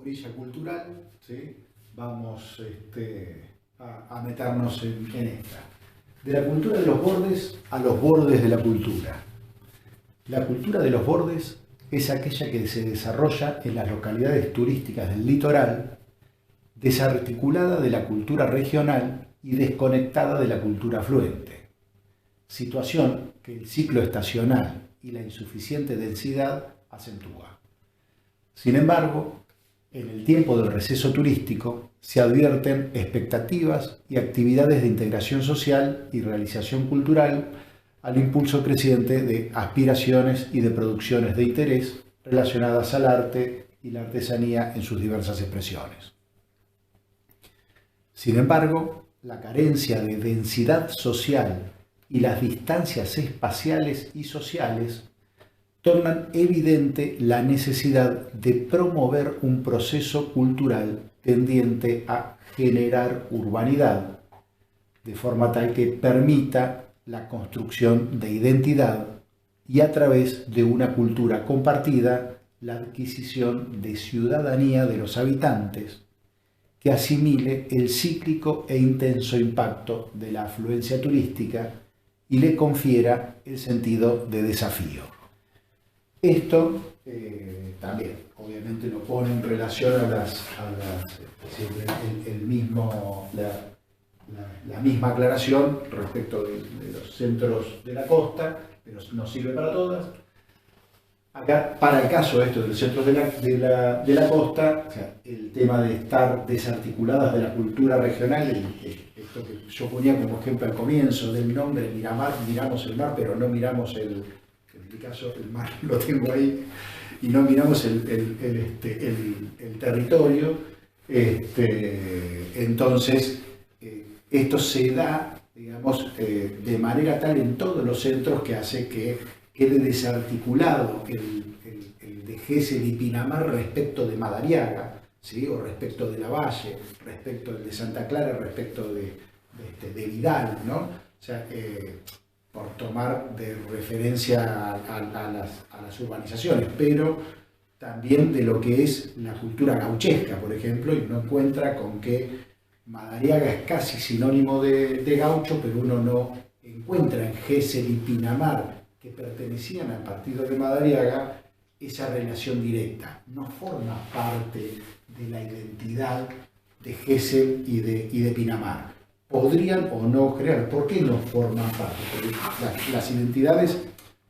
orilla cultural, ¿sí? Vamos a meternos en esta. De la cultura de los bordes a los bordes de la cultura. La cultura de los bordes es aquella que se desarrolla en las localidades turísticas del litoral, desarticulada de la cultura regional y desconectada de la cultura afluente. Situación que el ciclo estacional y la insuficiente densidad acentúa. Sin embargo, en el tiempo del receso turístico se advierten expectativas y actividades de integración social y realización cultural al impulso creciente de aspiraciones y de producciones de interés relacionadas al arte y la artesanía en sus diversas expresiones. Sin embargo, la carencia de densidad social y las distancias espaciales y sociales tornan evidente la necesidad de promover un proceso cultural tendiente a generar urbanidad, de forma tal que permita la construcción de identidad y a través de una cultura compartida, la adquisición de ciudadanía de los habitantes, que asimile el cíclico e intenso impacto de la afluencia turística y le confiera el sentido de desafío. Esto también, obviamente, lo pone en relación siempre la misma aclaración respecto de los centros de la costa, pero no sirve para todas. Acá, para el caso de los centros de la costa, o sea, el tema de estar desarticuladas de la cultura regional, esto que yo ponía como ejemplo al comienzo del nombre, Miramar, miramos el mar, pero no miramos en mi caso el mar lo tengo ahí, y no miramos el territorio. Entonces, esto se da, digamos, de manera tal en todos los centros que hace que quede desarticulado el de Gesell y Pinamar respecto de Madariaga, ¿sí? O respecto de Lavalle, respecto del de Santa Clara, respecto de Vidal, ¿no? O sea, por tomar de referencia a las urbanizaciones, pero también de lo que es la cultura gauchesca, por ejemplo, y uno encuentra con que Madariaga es casi sinónimo de gaucho, pero uno no encuentra en Gesell y Pinamar, que pertenecían al partido de Madariaga, esa relación directa. No forma parte de la identidad de Gesell y de Pinamar. Podrían o no crear. ¿Por qué no forman parte? Porque las identidades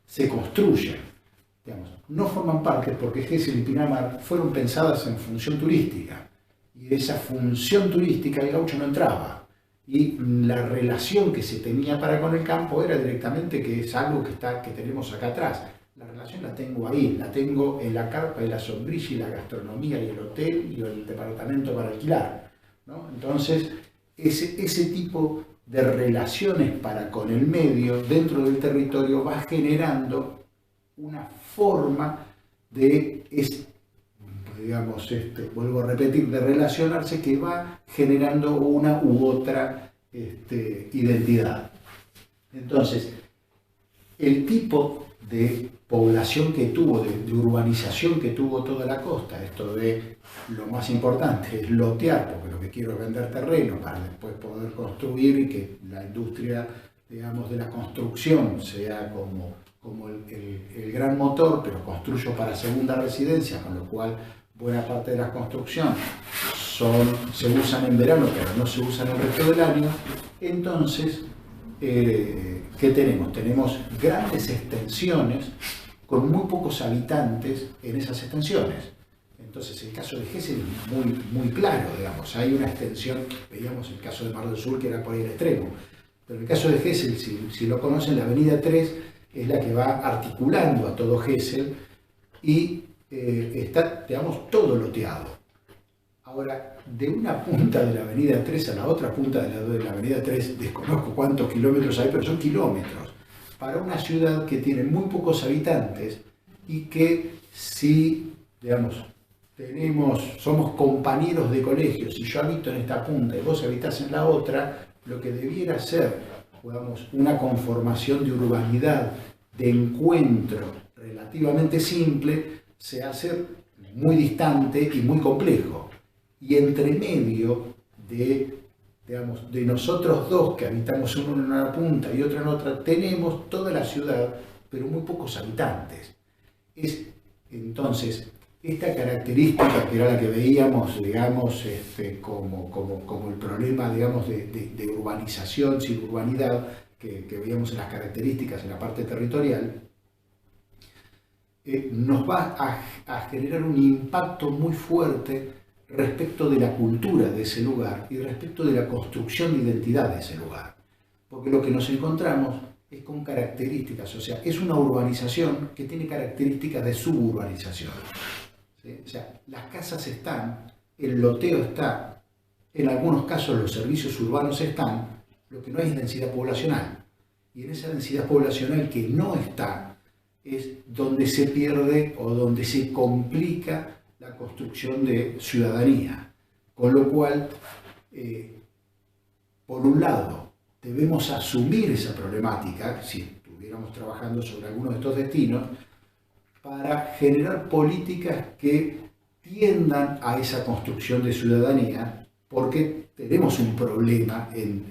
se construyen. Digamos, no forman parte porque Gesell y Pinamar fueron pensadas en función turística. Y de esa función turística el gaucho no entraba. Y la relación que se tenía para con el campo era directamente, que es algo que tenemos acá atrás. La relación la tengo ahí, la tengo en la carpa y la sombrilla y la gastronomía y el hotel y el departamento para alquilar, ¿no? Entonces, ese tipo de relaciones para con el medio dentro del territorio va generando una forma de, digamos, vuelvo a repetir, de relacionarse que va generando una u otra identidad. Entonces, el tipo de población que tuvo, de urbanización que tuvo toda la costa, esto de lo más importante es lotear, porque lo que quiero es vender terreno para después poder construir y que la industria, digamos, de la construcción sea como el gran motor, pero construyo para segunda residencia, con lo cual buena parte de la construcción se usan en verano, pero no se usan el resto del año. Entonces, ¿qué tenemos? Tenemos grandes extensiones con muy pocos habitantes en esas extensiones. Entonces, el caso de Gesell es muy, muy claro, digamos. Hay una extensión, veíamos el caso de Mar del Sur, que era por ahí el extremo. Pero el caso de Gesell, si lo conocen, la avenida 3 es la que va articulando a todo Gesell y está, digamos, todo loteado. Ahora, de una punta de la avenida 3 a la otra punta de la avenida 3, desconozco cuántos kilómetros hay, pero son kilómetros, para una ciudad que tiene muy pocos habitantes y que si, digamos, somos compañeros de colegio, si yo habito en esta punta y vos habitás en la otra, lo que debiera ser, digamos, una conformación de urbanidad, de encuentro relativamente simple, se hace muy distante y muy complejo. Y entre medio de, digamos, de nosotros dos, que habitamos uno en una punta y otro en otra, tenemos toda la ciudad, pero muy pocos habitantes. Entonces, esta característica que era la que veíamos, digamos, como el problema, digamos, de urbanización sin urbanidad, que veíamos en las características en la parte territorial, nos va a generar un impacto muy fuerte respecto de la cultura de ese lugar y respecto de la construcción de identidad de ese lugar. Porque lo que nos encontramos es con características, o sea, es una urbanización que tiene características de suburbanización. ¿Sí? O sea, las casas están, el loteo está, en algunos casos los servicios urbanos están, lo que no hay es densidad poblacional. Y en esa densidad poblacional que no está, es donde se pierde o donde se complica la construcción de ciudadanía. Con lo cual, por un lado, debemos asumir esa problemática, si estuviéramos trabajando sobre algunos de estos destinos, para generar políticas que tiendan a esa construcción de ciudadanía, porque tenemos un problema en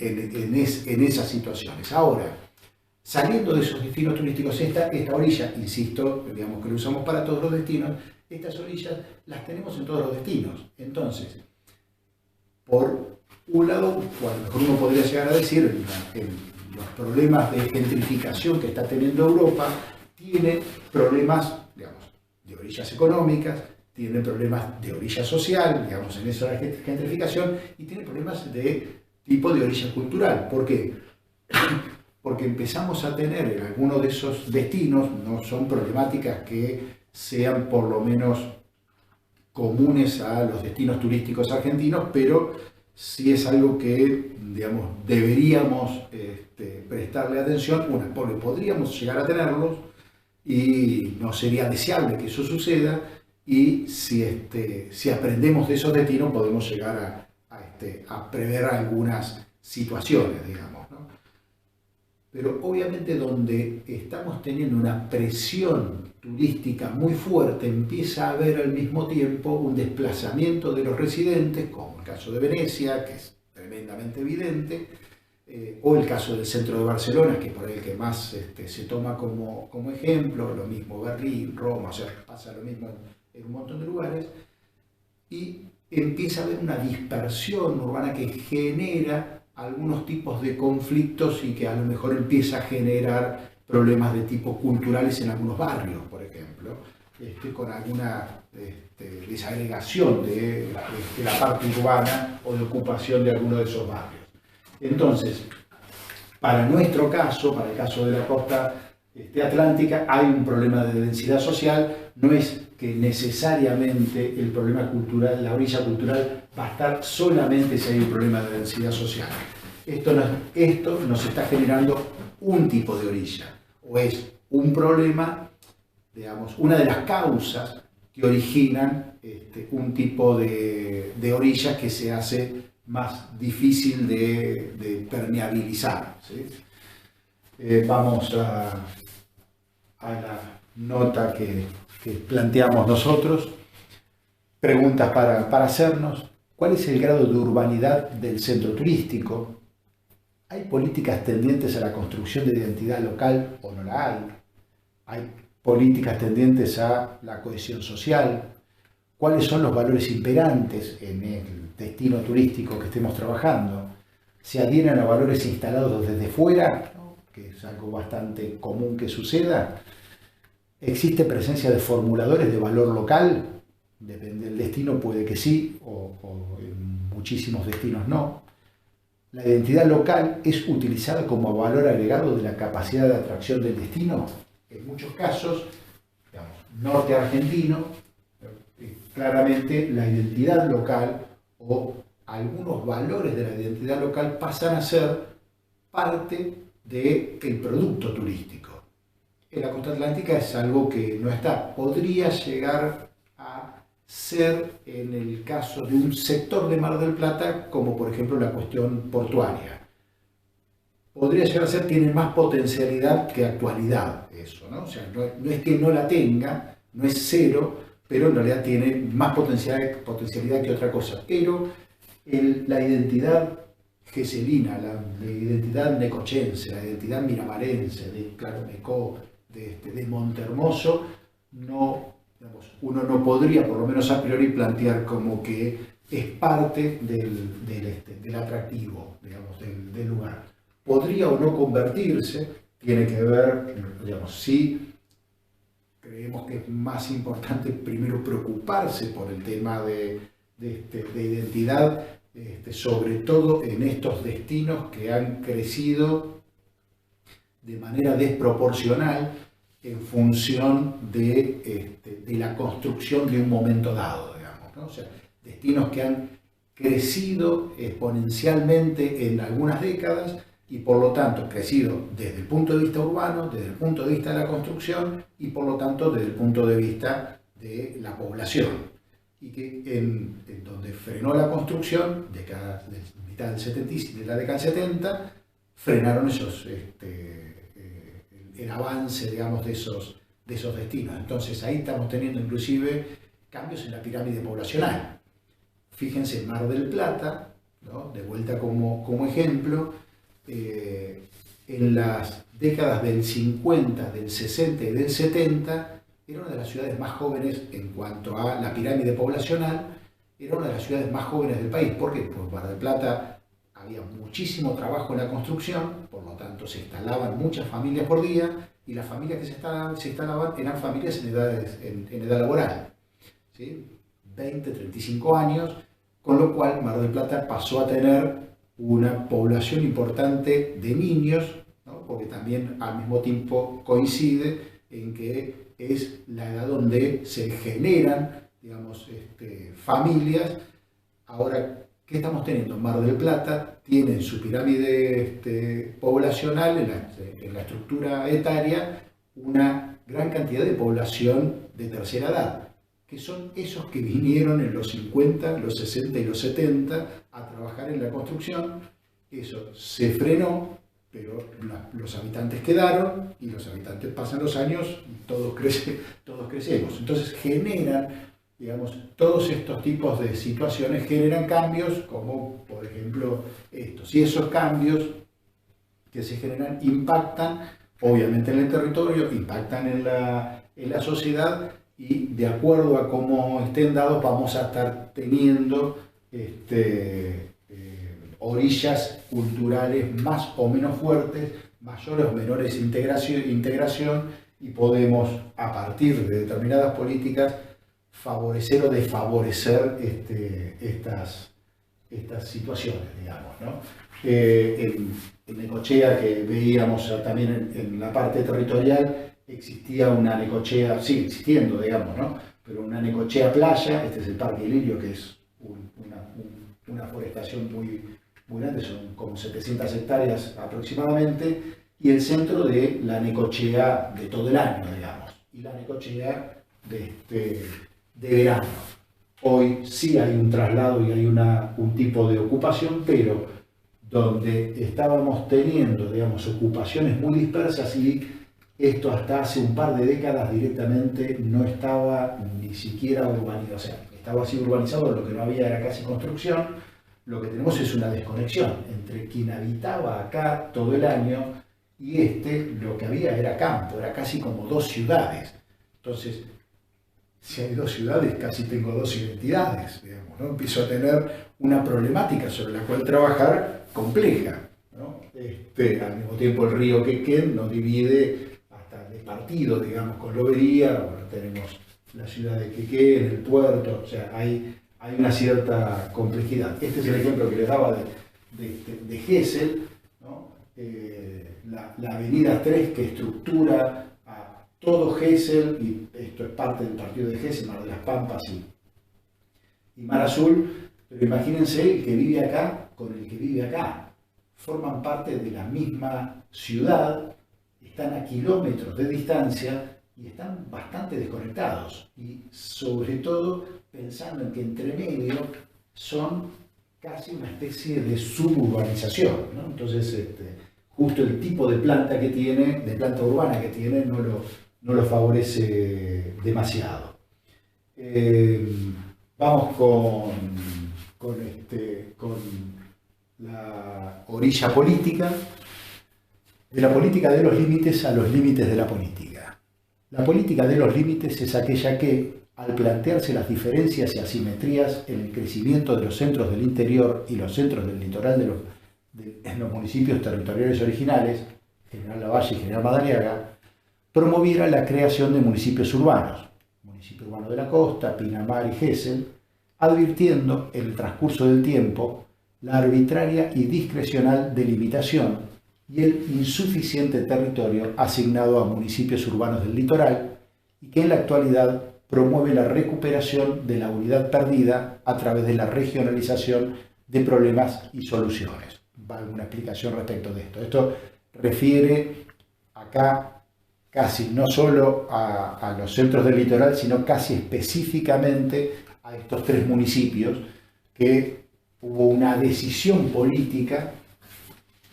esas situaciones. Ahora, saliendo de esos destinos turísticos, esta orilla, insisto, digamos que lo usamos para todos los destinos, estas orillas las tenemos en todos los destinos. Entonces, por un lado, uno podría llegar a decir, los problemas de gentrificación que está teniendo Europa, tiene problemas, digamos, de orillas económicas, tiene problemas de orilla social, digamos, en esa gentrificación, y tiene problemas de tipo de orilla cultural. ¿Por qué? Porque empezamos a tener en algunos de esos destinos, no son problemáticas que sean por lo menos comunes a los destinos turísticos argentinos, pero sí es algo que, digamos, deberíamos prestarle atención, porque podríamos llegar a tenerlos y no sería deseable que eso suceda, y si aprendemos de esos destinos podemos llegar a prever algunas situaciones, digamos, ¿no? Pero obviamente donde estamos teniendo una presión turística muy fuerte, empieza a haber al mismo tiempo un desplazamiento de los residentes, como el caso de Venecia, que es tremendamente evidente, o el caso del centro de Barcelona, que es por el que más se toma como ejemplo, lo mismo Berlín, Roma, o sea, pasa lo mismo en un montón de lugares, y empieza a haber una dispersión urbana que genera algunos tipos de conflictos y que a lo mejor empieza a generar problemas de tipo culturales en algunos barrios, por ejemplo, con alguna desagregación de la parte urbana o de ocupación de alguno de esos barrios. Entonces, para nuestro caso, para el caso de la costa atlántica, hay un problema de densidad social. No es que necesariamente el problema cultural, la orilla cultural, va a estar solamente si hay un problema de densidad social. Esto nos está generando un tipo de orilla, o es un problema, digamos, una de las causas que originan un tipo de orilla que se hace más difícil de permeabilizar, ¿sí? Vamos a la nota que planteamos nosotros. Preguntas para hacernos. ¿Cuál es el grado de urbanidad del centro turístico? ¿Hay políticas tendientes a la construcción de identidad local o no la hay? ¿Hay políticas tendientes a la cohesión social? ¿Cuáles son los valores imperantes en el destino turístico que estemos trabajando? ¿Se adhieren a valores instalados desde fuera, ¿no?, que es algo bastante común que suceda? ¿Existe presencia de formuladores de valor local? Depende del destino, puede que sí, o en muchísimos destinos no. ¿La identidad local es utilizada como valor agregado de la capacidad de atracción del destino? En muchos casos, digamos, norte argentino, claramente la identidad local o algunos valores de la identidad local pasan a ser parte del producto turístico. En la costa atlántica es algo que no está. Podría llegar a ser en el caso de un sector de Mar del Plata, como por ejemplo la cuestión portuaria. Podría llegar a ser, tiene más potencialidad que actualidad eso, ¿no? O sea, no es que no la tenga, no es cero, pero en realidad tiene más potencialidad que otra cosa. Pero la identidad geselina, la identidad necochense, la identidad miramarense, de Claromecó, de Montehermoso, no, digamos, uno no podría, por lo menos a priori, plantear como que es parte del atractivo, digamos, del lugar. Podría o no convertirse, tiene que ver, digamos, si creemos que es más importante primero preocuparse por el tema de identidad, sobre todo en estos destinos que han crecido de manera desproporcional en función de la construcción de un momento dado, digamos, ¿no? O sea, destinos que han crecido exponencialmente en algunas décadas y por lo tanto crecido desde el punto de vista urbano, desde el punto de vista de la construcción y por lo tanto desde el punto de vista de la población. Y que en donde frenó la construcción, de mitad de la década del 70, frenaron el avance, digamos, de esos destinos. Entonces ahí estamos teniendo inclusive cambios en la pirámide poblacional. Fíjense, Mar del Plata, ¿no? De vuelta como ejemplo, en las décadas del 50, del 60 y del 70, era una de las ciudades más jóvenes en cuanto a la pirámide poblacional, era una de las ciudades más jóvenes del país. ¿Por qué? Porque en Mar del Plata había muchísimo trabajo en la construcción, por lo tanto se instalaban muchas familias por día, y las familias que se instalaban eran familias en edad laboral, ¿sí? 20, 35 años, con lo cual Mar del Plata pasó a tener una población importante de niños, ¿no? Porque también al mismo tiempo coincide en que es la edad donde se generan, digamos, familias. Ahora, ¿qué estamos teniendo? Mar del Plata tiene en su pirámide poblacional, en la estructura etaria, una gran cantidad de población de tercera edad, que son esos que vinieron en los 50, los 60 y los 70 a trabajar en la construcción. Eso se frenó, pero los habitantes quedaron y los habitantes pasan los años y todos crecemos. Entonces generan, digamos, todos estos tipos de situaciones generan cambios como, por ejemplo, estos. Y esos cambios que se generan impactan, obviamente, en el territorio, impactan en la sociedad, y de acuerdo a cómo estén dados vamos a estar teniendo orillas culturales más o menos fuertes, mayores o menores integración, y podemos, a partir de determinadas políticas, favorecer o desfavorecer estas situaciones, digamos, ¿no? En Necochea, que veíamos también en la parte territorial, existía una Necochea, sigue existiendo, digamos, ¿no? Pero una Necochea playa. Este es el Parque Ilirio, que es una forestación muy grande, son como 700 hectáreas aproximadamente, y el centro de la Necochea de todo el año, digamos, y la Necochea de verano. Hoy sí hay un traslado y hay un tipo de ocupación, pero donde estábamos teniendo, digamos, ocupaciones muy dispersas, y esto hasta hace un par de décadas directamente no estaba ni siquiera urbanizado, o sea, estaba así urbanizado, lo que no había era casi construcción. Lo que tenemos es una desconexión entre quien habitaba acá todo el año y lo que había era campo, era casi como dos ciudades. Entonces, si hay dos ciudades, casi tengo dos identidades, digamos, ¿no? Empiezo a tener una problemática sobre la cual trabajar compleja, ¿no? Al mismo tiempo, el río Quequén nos divide hasta de partido, digamos, con Lobería. Bueno, tenemos la ciudad de Quequén, el puerto, o sea, hay una cierta complejidad. Este es el ejemplo que les daba de Gesell, ¿no? La avenida 3, que estructura a todo Gesell, y esto es parte del partido de Gesell, Mar de las Pampas y Mar Azul. Pero imagínense el que vive acá con el que vive acá. Forman parte de la misma ciudad, están a kilómetros de distancia y están bastante desconectados. Y sobre todo pensando en que entre medio son casi una especie de suburbanización, ¿no? Entonces, justo el tipo de planta que tiene, de planta urbana que tiene, no lo favorece demasiado. Vamos con la orilla política, de la política de los límites a los límites de la política. La política de los límites es aquella que, al plantearse las diferencias y asimetrías en el crecimiento de los centros del interior y los centros del litoral en los municipios territoriales originales, General Lavalle y General Madariaga, promoviera la creación de municipios urbanos, Municipio Urbano de la Costa, Pinamar y Gesell, advirtiendo en el transcurso del tiempo la arbitraria y discrecional delimitación y el insuficiente territorio asignado a municipios urbanos del litoral y que en la actualidad promueve la recuperación de la unidad perdida a través de la regionalización de problemas y soluciones. Va alguna explicación respecto de esto. Esto refiere acá casi no solo a los centros del litoral, sino casi específicamente a estos tres municipios que hubo una decisión política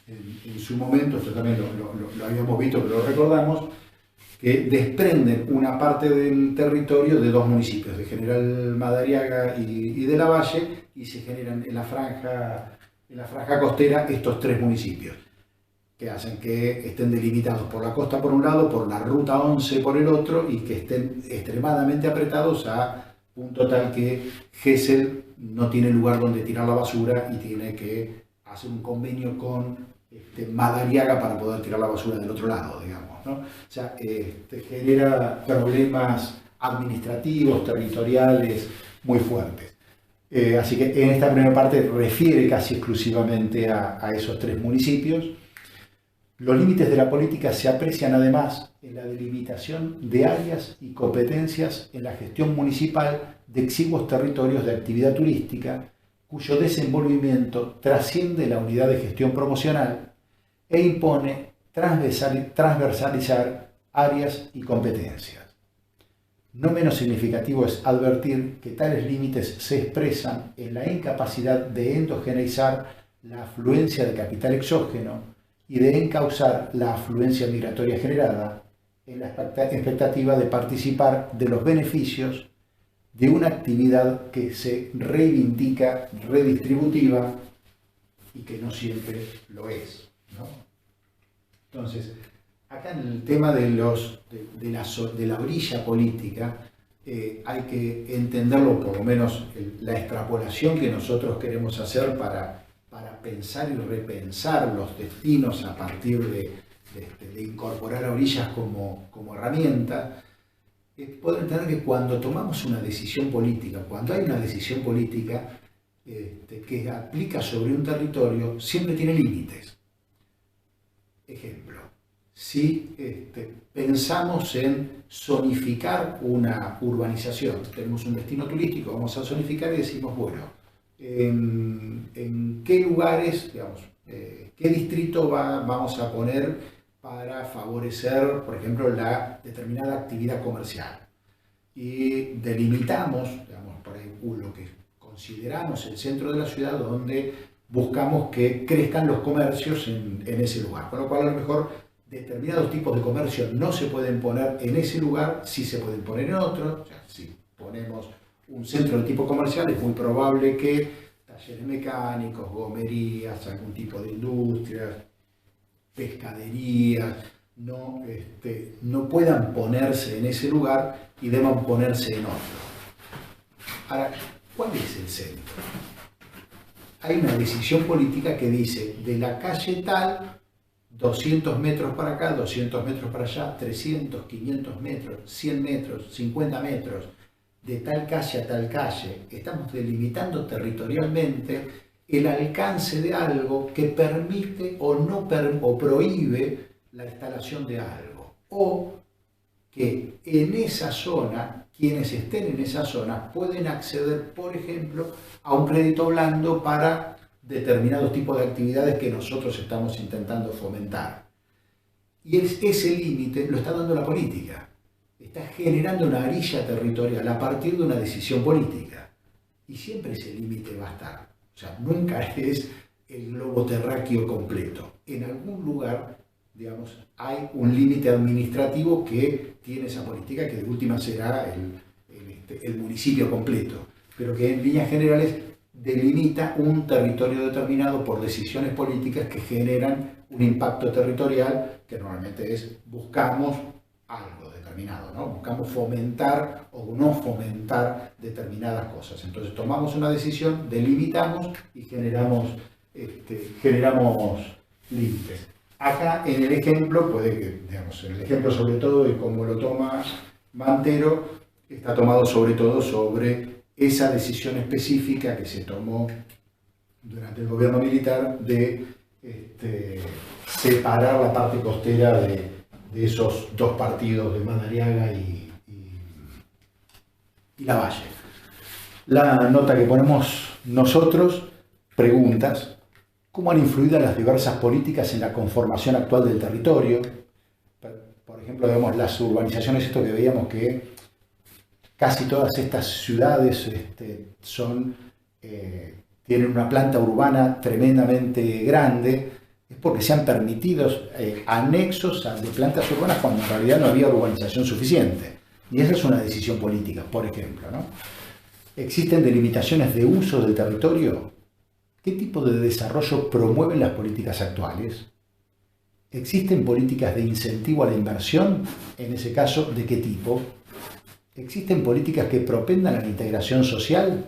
en su momento, esto también lo habíamos visto, pero lo recordamos, que desprenden una parte del territorio de dos municipios, de General Madariaga y de Lavalle, y se generan en la franja costera estos tres municipios, que hacen que estén delimitados por la costa por un lado, por la ruta 11 por el otro, y que estén extremadamente apretados a punto tal que Gesell no tiene lugar donde tirar la basura y tiene que hacer un convenio con Madariaga para poder tirar la basura del otro lado, digamos, ¿no? O sea, genera problemas administrativos, territoriales muy fuertes. Así que en esta primera parte refiere casi exclusivamente a esos tres municipios. Los límites de la política se aprecian además en la delimitación de áreas y competencias en la gestión municipal de exiguos territorios de actividad turística, cuyo desenvolvimiento trasciende la unidad de gestión promocional e impone transversalizar áreas y competencias. No menos significativo es advertir que tales límites se expresan en la incapacidad de endogeneizar la afluencia de capital exógeno y de encauzar la afluencia migratoria generada en la expectativa de participar de los beneficios de una actividad que se reivindica redistributiva y que no siempre lo es, ¿no? Entonces, acá en el tema de la orilla política hay que entenderlo, por lo menos la extrapolación que nosotros queremos hacer para pensar y repensar los destinos a partir de incorporar a orillas como herramienta. Poder entender que cuando tomamos una decisión política, cuando hay una decisión política que aplica sobre un territorio, siempre tiene límites. Ejemplo, si pensamos en zonificar una urbanización, tenemos un destino turístico, vamos a zonificar y decimos, bueno, en qué lugares, digamos, qué distrito vamos a poner para favorecer, por ejemplo, la determinada actividad comercial. Y delimitamos, digamos, por ahí, lo que consideramos el centro de la ciudad, donde buscamos que crezcan los comercios en ese lugar. Con lo cual, a lo mejor, determinados tipos de comercio no se pueden poner en ese lugar, sí se pueden poner en otro. O sea, si ponemos un centro de tipo comercial, es muy probable que talleres mecánicos, gomerías, algún tipo de industrias, pescaderías, no puedan ponerse en ese lugar y deban ponerse en otro. Ahora, ¿cuál es el centro? Hay una decisión política que dice, de la calle tal, 200 metros para acá, 200 metros para allá, 300, 500 metros, 100 metros, 50 metros, de tal calle a tal calle. Estamos delimitando territorialmente el alcance de algo que permite o prohíbe la instalación de algo. O que en esa zona, quienes estén en esa zona pueden acceder, por ejemplo, a un crédito blando para determinados tipos de actividades que nosotros estamos intentando fomentar. Y ese límite lo está dando la política. Está generando una orilla territorial a partir de una decisión política. Y siempre ese límite va a estar. O sea, nunca es el globo terráqueo completo. En algún lugar, digamos, hay un límite administrativo que tiene esa política, que de última será el municipio completo, pero que en líneas generales delimita un territorio determinado por decisiones políticas que generan un impacto territorial que normalmente es buscamos algo determinado, ¿no? Buscamos fomentar o no fomentar determinadas cosas. Entonces tomamos una decisión, delimitamos y generamos límites. Acá en el ejemplo, puede que, digamos, el ejemplo sobre todo de cómo lo toma Mantero, está tomado sobre todo sobre esa decisión específica que se tomó durante el gobierno militar de separar la parte costera de esos dos partidos de Madariaga y Lavalle. La nota que ponemos nosotros, preguntas: ¿cómo han influido las diversas políticas en la conformación actual del territorio? Por ejemplo, vemos las urbanizaciones, esto que veíamos que casi todas estas ciudades tienen una planta urbana tremendamente grande, es porque se han permitido anexos de plantas urbanas cuando en realidad no había urbanización suficiente. Y esa es una decisión política, por ejemplo, ¿no? ¿Existen delimitaciones de uso del territorio? ¿Qué tipo de desarrollo promueven las políticas actuales? ¿Existen políticas de incentivo a la inversión? En ese caso, ¿de qué tipo? ¿Existen políticas que propendan a la integración social?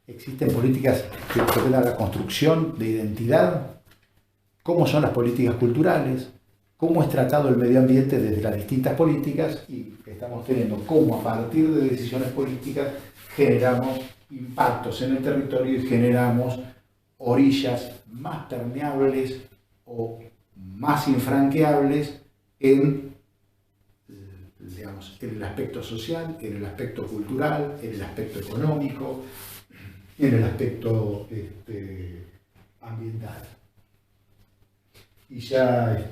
¿Existen políticas que propendan a la construcción de identidad? ¿Cómo son las políticas culturales? ¿Cómo es tratado el medio ambiente desde las distintas políticas? Y estamos teniendo cómo a partir de decisiones políticas generamos impactos en el territorio y generamos orillas más permeables o más infranqueables en, digamos, en el aspecto social, en el aspecto cultural, en el aspecto económico, en el aspecto ambiental. Y ya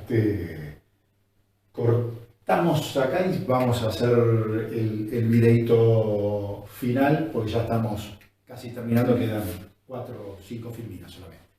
cortamos acá y vamos a hacer el videito final, porque ya estamos casi terminando, quedan 4 o 5 filminas solamente.